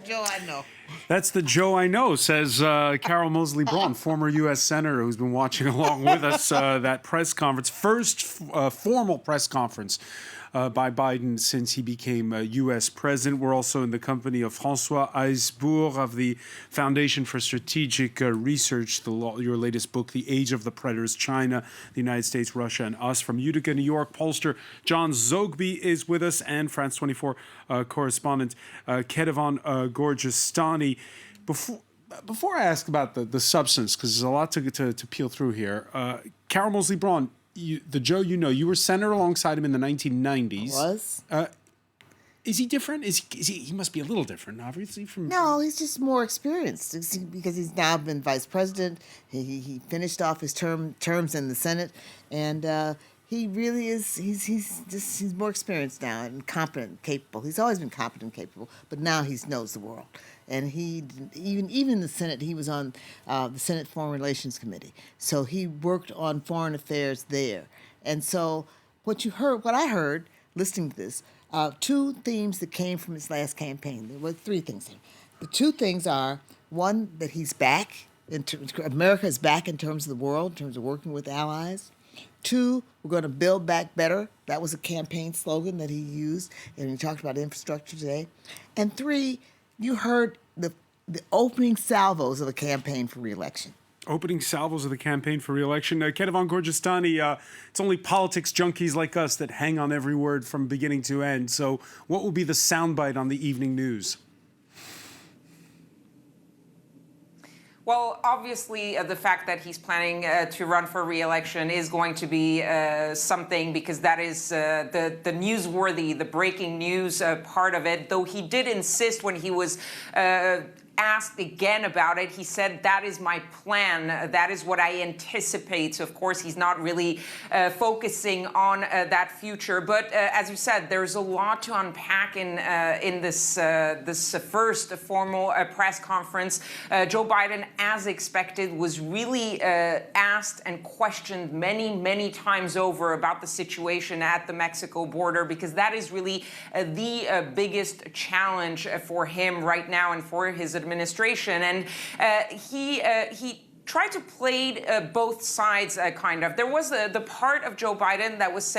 Joe I know. That's the Joe I know, says Carol Moseley Braun, former U.S. Senator who's been watching along with us that press conference, first formal press conference by Biden since he became U.S. president. We're also in the company of François Picard of the Foundation for Strategic Research, your latest book, The Age of the Predators, China, the United States, Russia, and Us. From Utica, New York, pollster John Zogby is with us, and France 24 correspondent Ketevan Gorjestani. Before I ask about the substance, because there's a lot to peel through here, Carol Moseley Braun, the Joe you were senator alongside him in the 1990s. Was. Is he different? He must be a little different, obviously. No, he's just more experienced because he's now been vice president. He finished off his terms in the Senate, and he really is. He's more experienced now and competent, and capable. He's always been competent, and capable, but now he knows the world. And he even in the Senate, he was on the Senate Foreign Relations Committee, so he worked on foreign affairs there. And so what I heard listening to this, two themes that came from his last campaign. There were three things here. The two things are, one, that he's back. America is back in terms of the world, in terms of working with allies. Two, we're going to build back better. That was a campaign slogan that he used, and he talked about infrastructure today. And three, you heard the opening salvos of the campaign for re-election. Opening salvos of the campaign for re-election. Ketevan Gorjestani, it's only politics junkies like us that hang on every word from beginning to end. So what will be the soundbite on the evening news? Well, obviously, the fact that he's planning to run for re-election is going to be something, because that is the newsworthy, the breaking news part of it. Though he did insist when he was asked again about it, he said, that is my plan. That is what I anticipate. So, of course, he's not really focusing on that future. But as you said, there's a lot to unpack in this first formal press conference. Joe Biden, as expected, was really asked and questioned many, many times over about the situation at the Mexico border, because that is really the biggest challenge for him right now and for his administration. And he tried to play both sides, kind of. There was the part of Joe Biden that was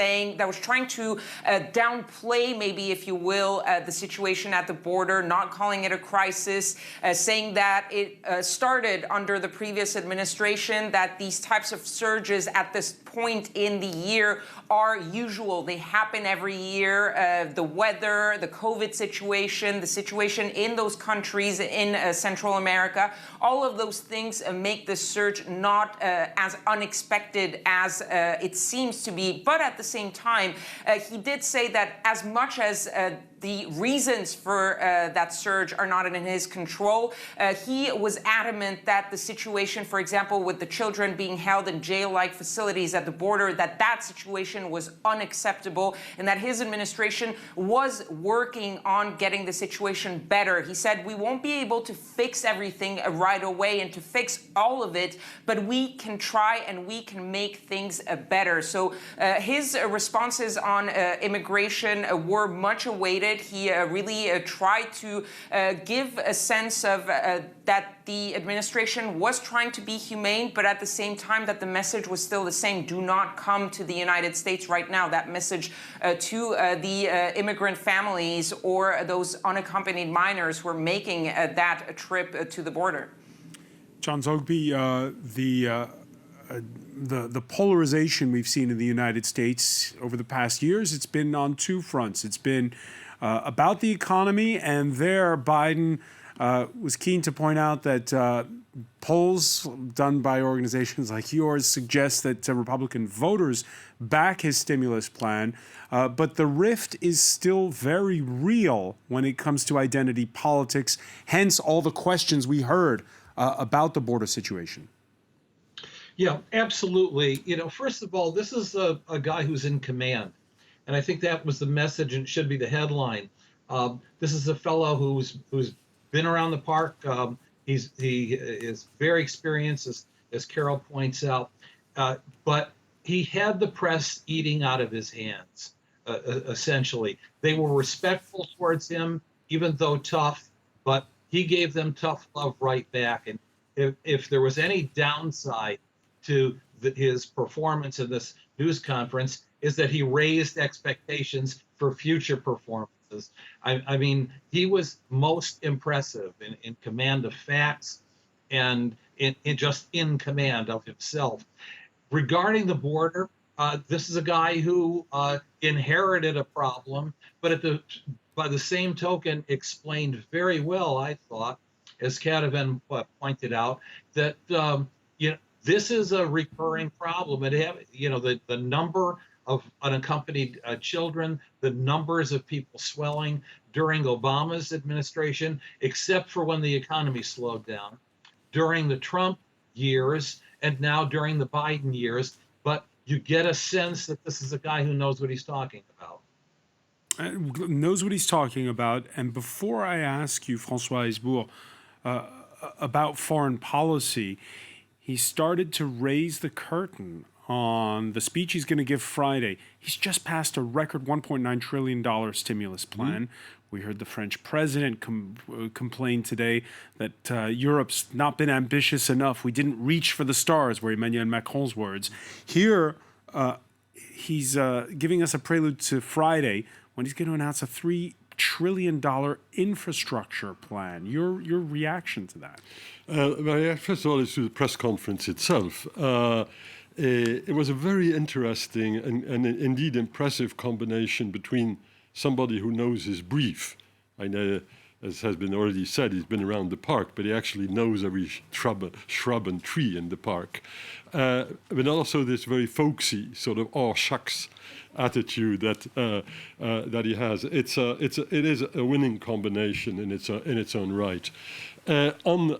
trying to downplay, maybe, if you will, the situation at the border, not calling it a crisis, saying that it started under the previous administration, that these types of surges at this point in the year are usual. They happen every year. The weather, the COVID situation, the situation in those countries in Central America, all of those things make this surge not as unexpected as it seems to be. But at the same time, he did say that as much as the reasons for that surge are not in his control, he was adamant that the situation, for example, with the children being held in jail-like facilities at the border, that situation was unacceptable, and that his administration was working on getting the situation better. He said, we won't be able to fix everything right away and to fix all of it, but we can try and we can make things better. So his responses on immigration were much awaited. He really tried to give a sense of that the administration was trying to be humane, but at the same time that the message was still the same: do not come to the United States right now. That message to the immigrant families or those unaccompanied minors who are making that trip to the border. John Zogby, the polarization we've seen in the United States over the past years, it's been on two fronts. It's been about the economy, and there Biden was keen to point out that polls done by organizations like yours suggest that Republican voters back his stimulus plan, but the rift is still very real when it comes to identity politics, hence all the questions we heard about the border situation. Yeah, absolutely. First of all, this is a guy who's in command. And I think that was the message, and should be the headline. This is a fellow who's been around the park. He is very experienced, as Carol points out. But he had the press eating out of his hands, essentially. They were respectful towards him, even though tough. But he gave them tough love right back. And if there was any downside to his performance in this news conference, is that he raised expectations for future performances. I mean, he was most impressive in command of facts and in command of himself. Regarding the border, this is a guy who inherited a problem, but by the same token, explained very well, I thought, as Catavan pointed out, that this is a recurring problem. The number of unaccompanied children, the numbers of people swelling during Obama's administration, except for when the economy slowed down, during the Trump years, and now during the Biden years. But you get a sense that this is a guy who knows what he's talking about. Knows what he's talking about. And before I ask you, François Hesbourg, about foreign policy, he started to raise the curtain on the speech he's going to give Friday. He's just passed a record $1.9 trillion stimulus plan. We heard the French president complain today that Europe's not been ambitious enough. We didn't reach for the stars, were Emmanuel Macron's words. Here, he's giving us a prelude to Friday when he's going to announce a $3 trillion infrastructure plan. Your reaction to that? First of all, it's to the press conference itself. It was a very interesting and indeed impressive combination between somebody who knows his brief. I know, as has been already said, he's been around the park, but he actually knows every shrub and tree in the park. But also this very folksy sort of "oh shucks" attitude that he has. It is a winning combination in its own right. On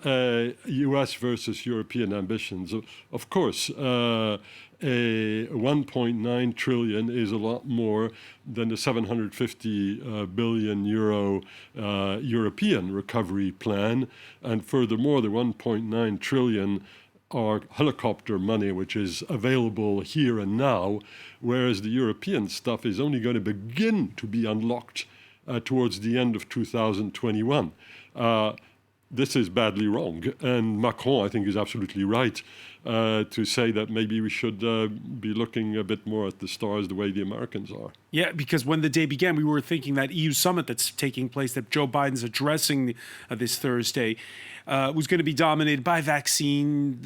U.S. versus European ambitions, of course, a 1.9 trillion is a lot more than the 750 billion euro European recovery plan, and furthermore, the 1.9 trillion are helicopter money, which is available here and now, whereas the European stuff is only going to begin to be unlocked towards the end of 2021. This is badly wrong, and Macron, I think, is absolutely right to say that maybe we should be looking a bit more at the stars the way the Americans are. Yeah, because when the day began, we were thinking that EU summit that's taking place, that Joe Biden's addressing this Thursday, was going to be dominated by vaccine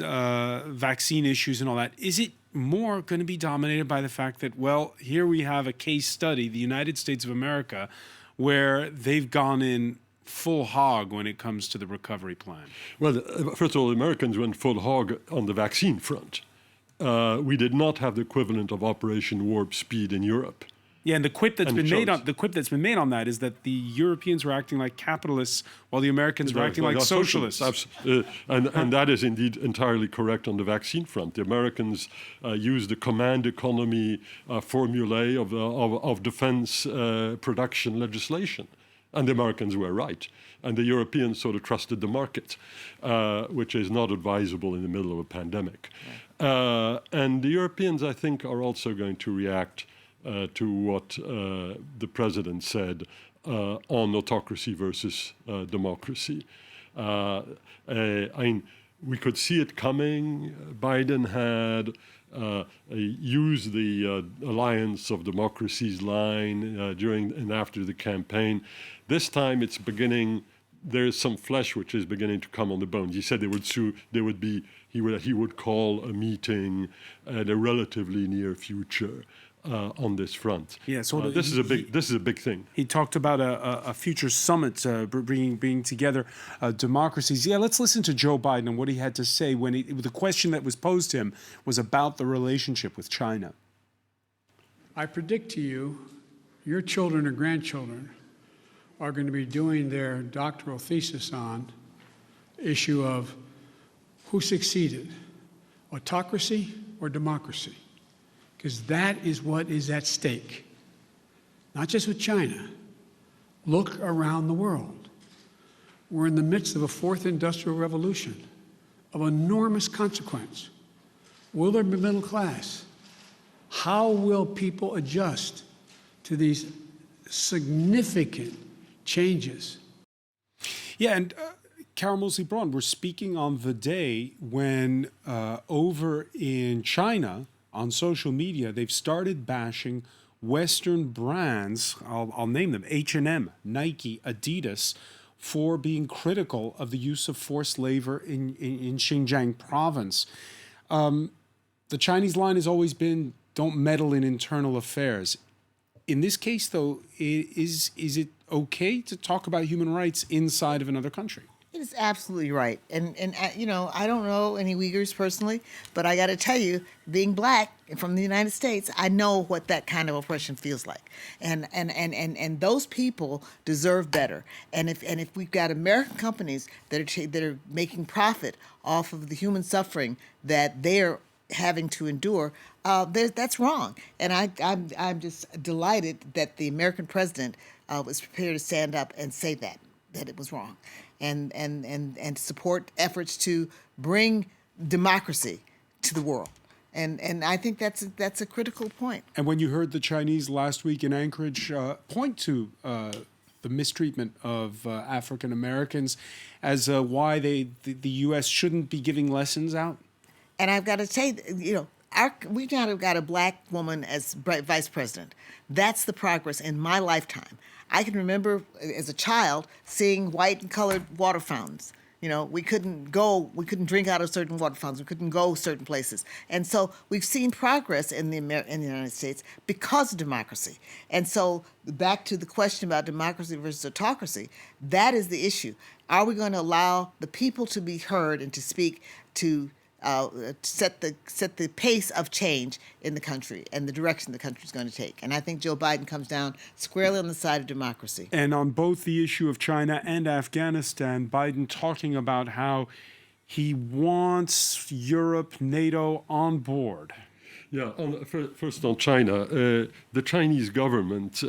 issues and all that. Is it more going to be dominated by the fact that, well, here we have a case study, the United States of America, where they've gone in full hog when it comes to the recovery plan? Well, first of all, the Americans went full hog on the vaccine front. We did not have the equivalent of Operation Warp Speed in Europe. Yeah, and the quip that's been made on that is that the Europeans were acting like capitalists while the Americans were acting like socialists. And that is indeed entirely correct on the vaccine front. The Americans used the command economy formulae of defense production legislation. And the Americans were right. And the Europeans sort of trusted the market, which is not advisable in the middle of a pandemic. And the Europeans, I think, are also going to react to what the president said on autocracy versus democracy. We could see it coming. Biden had used the alliance of democracies line during and after the campaign. This time it's beginning. There's some flesh which is beginning to come on the bones. He said he would call a meeting at a relatively near future on this front. Yeah, so this is a big thing. He talked about a future summit bringing together democracies. Yeah, let's listen to Joe Biden and what he had to say when the question that was posed to him was about the relationship with China. I predict to you, your children or grandchildren are going to be doing their doctoral thesis on the issue of who succeeded, autocracy or democracy, because that is what is at stake. Not just with China. Look around the world. We're in the midst of a fourth industrial revolution of enormous consequence. Will there be middle class? How will people adjust to these significant changes? Yeah, and Carol Moseley-Braun, we're speaking on the day when over in China on social media they've started bashing Western brands. I'll name them: H&M, Nike, Adidas, for being critical of the use of forced labor in Xinjiang province. The Chinese line has always been, don't meddle in internal affairs. In this case, though, is it okay to talk about human rights inside of another country? It is absolutely right. And I don't know any Uyghurs personally, but I got to tell you, being black and from the United States, I know what that kind of oppression feels like. And those people deserve better. And if we've got American companies that are making profit off of the human suffering that they're having to endure, that's wrong. And I'm just delighted that the American president was prepared to stand up and say that it was wrong, and support efforts to bring democracy to the world. And I think that's a critical point. And when you heard the Chinese last week in Anchorage point to the mistreatment of African Americans as why the U.S. shouldn't be giving lessons out? And I've got to say, we've now got a black woman as vice president. That's the progress in my lifetime. I can remember as a child seeing white and colored water fountains. We couldn't drink out of certain water fountains. We couldn't go certain places. And so we've seen progress in the United States because of democracy. And so back to the question about democracy versus autocracy, that is the issue. Are we going to allow the people to be heard and to speak, to set the pace of change in the country and the direction the country is going to take? And I think Joe Biden comes down squarely on the side of democracy. And on both the issue of China and Afghanistan, Biden talking about how he wants Europe, NATO on board. Yeah, first on China, the Chinese government,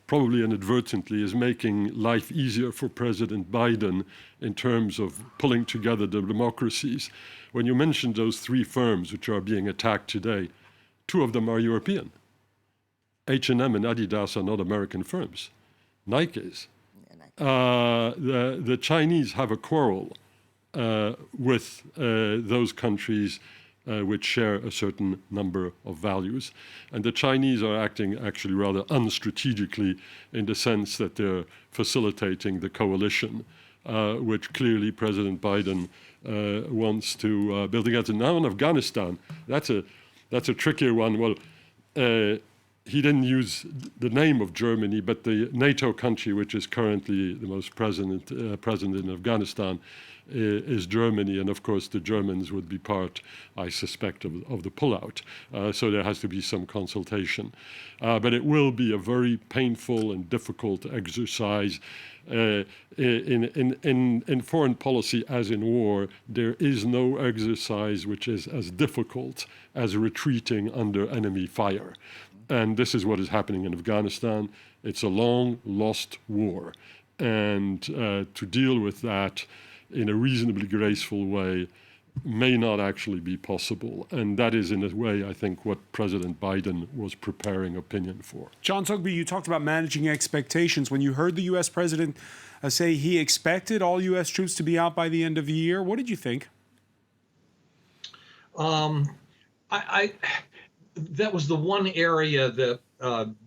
probably inadvertently, is making life easier for President Biden in terms of pulling together the democracies. When you mentioned those three firms which are being attacked today, two of them are European. H&M and Adidas are not American firms. Nike is. The Chinese have a quarrel with those countries which share a certain number of values. And the Chinese are acting actually rather unstrategically in the sense that they're facilitating the coalition, which clearly President Biden wants to build against. And now in Afghanistan, that's a trickier one. Well, he didn't use the name of Germany, but the NATO country, which is currently the most present in Afghanistan, is Germany, and of course the Germans would be part, I suspect, of the pullout. So there has to be some consultation. But it will be a very painful and difficult exercise. In foreign policy, as in war, there is no exercise which is as difficult as retreating under enemy fire. And this is what is happening in Afghanistan. It's a long lost war. And to deal with that in a reasonably graceful way may not actually be possible. And that is, in a way, I think, what President Biden was preparing opinion for. John Tugby, you talked about managing expectations. When you heard the U.S. president say he expected all U.S. troops to be out by the end of the year, what did you think? That was the one area that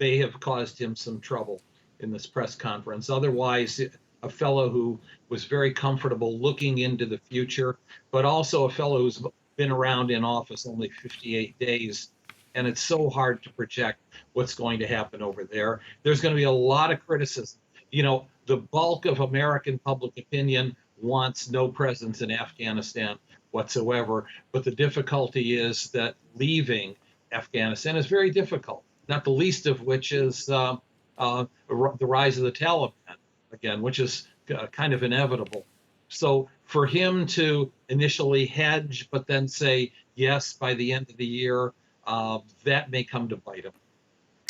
may have caused him some trouble in this press conference. Otherwise, a fellow who was very comfortable looking into the future, but also a fellow who's been around in office only 58 days. And it's so hard to project what's going to happen over there. There's going to be a lot of criticism. The bulk of American public opinion wants no presence in Afghanistan whatsoever. But the difficulty is that leaving Afghanistan is very difficult, not the least of which is the rise of the Taliban again, which is kind of inevitable. So for him to initially hedge, but then say yes by the end of the year, that may come to bite him.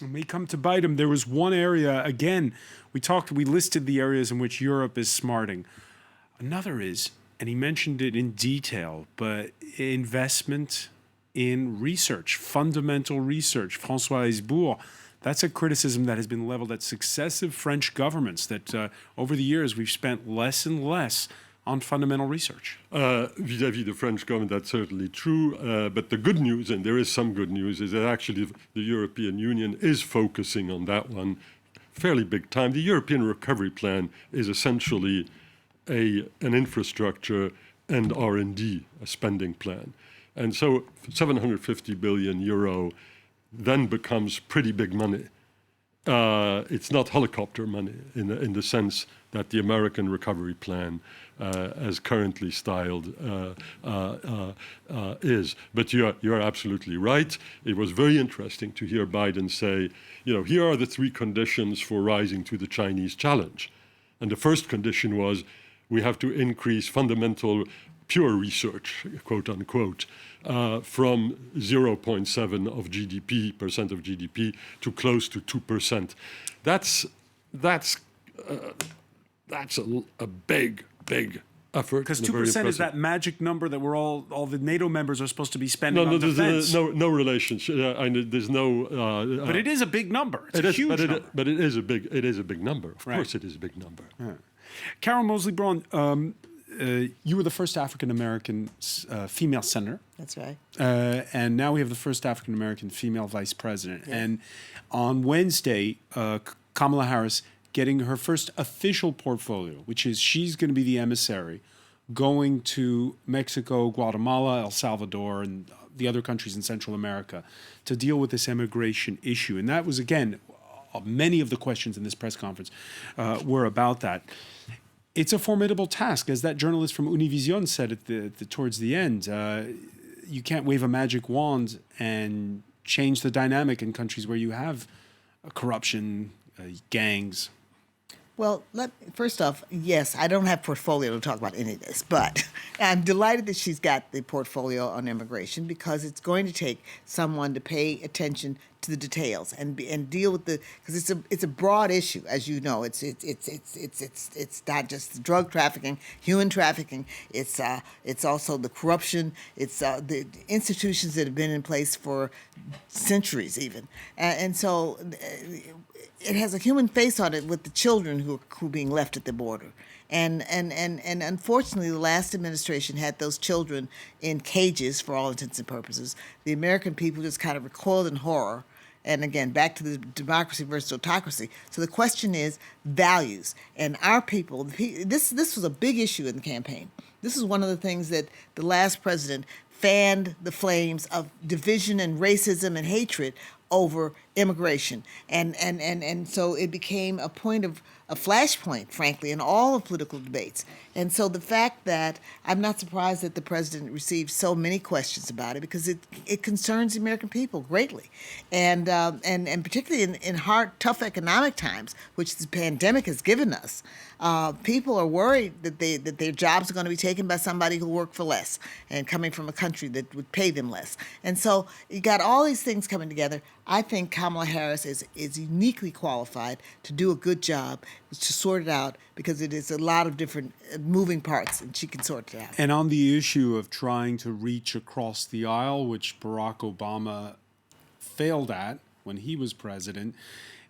It may come to bite him. There was one area, again, we listed the areas in which Europe is smarting. Another is, and he mentioned it in detail, but investment in research, fundamental research. François Picard That's a criticism that has been leveled at successive French governments, that over the years we've spent less and less on fundamental research. Vis-à-vis the French government, that's certainly true. But the good news, and there is some good news, is that actually the European Union is focusing on that one fairly big time. The European Recovery Plan is essentially an infrastructure and R&D, a spending plan. And so 750 billion euro then becomes pretty big money. It's not helicopter money in the sense that the American Recovery Plan, as currently styled, is. But you're absolutely right. It was very interesting to hear Biden say, here are the 3 conditions for rising to the Chinese challenge. And the first condition was we have to increase fundamental pure research, quote unquote, from 0.7% of GDP to close to 2%. That's a big effort. Because 2% is that magic number that we're all the NATO members are supposed to be spending on defense. No relationship. There's no. But it is a big number. It's a huge number. But it is a big number. Of course, it is a big number. Yeah. Carol Moseley-Braun, you were the first African-American female senator. That's right. And now we have the first African-American female vice president. Yes. And on Wednesday, Kamala Harris getting her first official portfolio, which is she's going to be the emissary going to Mexico, Guatemala, El Salvador, and the other countries in Central America to deal with this immigration issue. And that was, again, many of the questions in this press conference were about that. It's a formidable task. As that journalist from Univision said towards the end, you can't wave a magic wand and change the dynamic in countries where you have corruption, gangs. Well, first off, yes, I don't have portfolio to talk about any of this, but I'm delighted that she's got the portfolio on immigration because it's going to take someone to pay attention to the details and deal with because it's a broad issue, as you know. It's not just drug trafficking, human trafficking. It's also the corruption. It's the institutions that have been in place for centuries even, and so it has a human face on it with the children who are being left at the border. And unfortunately, the last administration had those children in cages for all intents and purposes. The American people just kind of recoiled in horror. And again, back to the democracy versus autocracy. So the question is values. And our people, this was a big issue in the campaign. This is one of the things that the last president fanned the flames of division and racism and hatred over immigration. And so it became a flashpoint, frankly, in all of political debates. And so the fact that I'm not surprised that the president received so many questions about it because it concerns the American people greatly. And particularly in hard, tough economic times, which the pandemic has given us, people are worried that their jobs are going to be taken by somebody who worked for less and coming from a country that would pay them less. And so you got all these things coming together. I think Kamala Harris is uniquely qualified to do a good job, to sort it out, because it is a lot of different moving parts, and she can sort it out. And on the issue of trying to reach across the aisle, which Barack Obama failed at when he was president,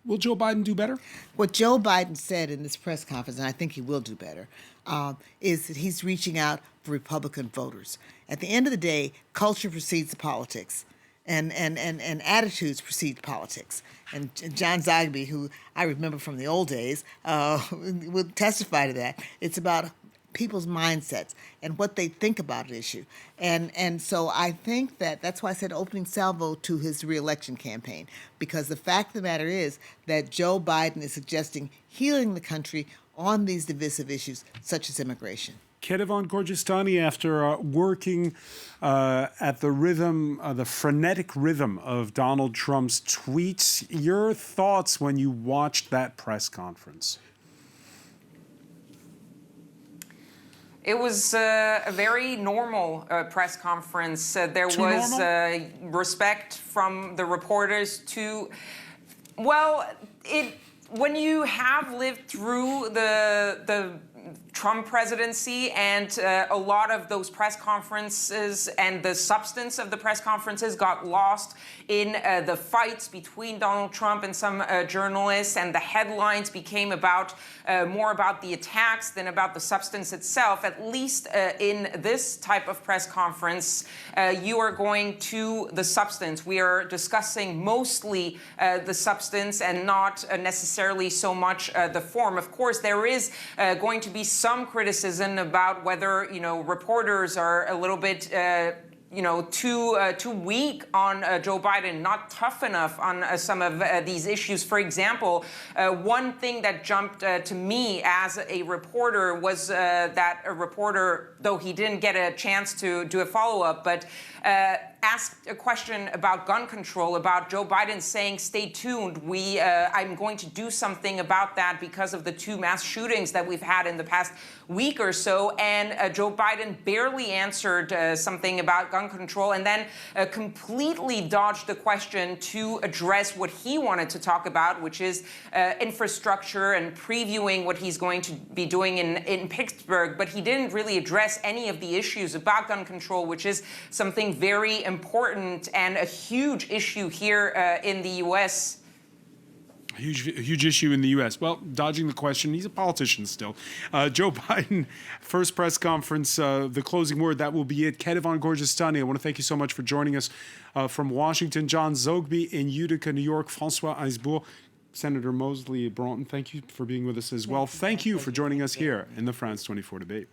will Joe Biden do better? What Joe Biden said in this press conference, and I think he will do better, is that he's reaching out for Republican voters. At the end of the day, culture precedes politics. And attitudes precede politics. And John Zogby, who I remember from the old days, would testify to that. It's about people's mindsets and what they think about an issue. And so I think that's why I said opening salvo to his reelection campaign, because the fact of the matter is that Joe Biden is suggesting healing the country on these divisive issues, such as immigration. Kedevan Gorgistani, after working at the frenetic rhythm of Donald Trump's tweets, your thoughts when you watched that press conference? It was a very normal press conference. There was respect from the reporters to, when you have lived through the Trump presidency, and a lot of those press conferences and the substance of the press conferences got lost in the fights between Donald Trump and some journalists, and the headlines became more about the attacks than about the substance itself. At least in this type of press conference, you are going to the substance. We are discussing mostly the substance and not necessarily so much the form. Of course, there is going to be some criticism about whether, reporters are a little bit too weak on Joe Biden, not tough enough on some of these issues. For example, one thing that jumped to me as a reporter was that a reporter, though he didn't get a chance to do a follow-up, but asked a question about gun control, about Joe Biden saying, "Stay tuned. I'm going to do something about that because of the 2 mass shootings that we've had in the past week or so." And Joe Biden barely answered something about gun control, and then completely dodged the question to address what he wanted to talk about, which is infrastructure and previewing what he's going to be doing in Pittsburgh. But he didn't really address any of the issues about gun control, which is something very important and a huge issue here in the U.S. A huge issue in the U.S. Well, dodging the question, he's a politician still. Joe Biden, first press conference, the closing word, that will be it. Ketevan Gorgestani, I want to thank you so much for joining us from Washington. John Zogby in Utica, New York. François Picard, Senator Mosley Broughton, thank you for being with us as well. Thank you for joining us here in the France 24 debate.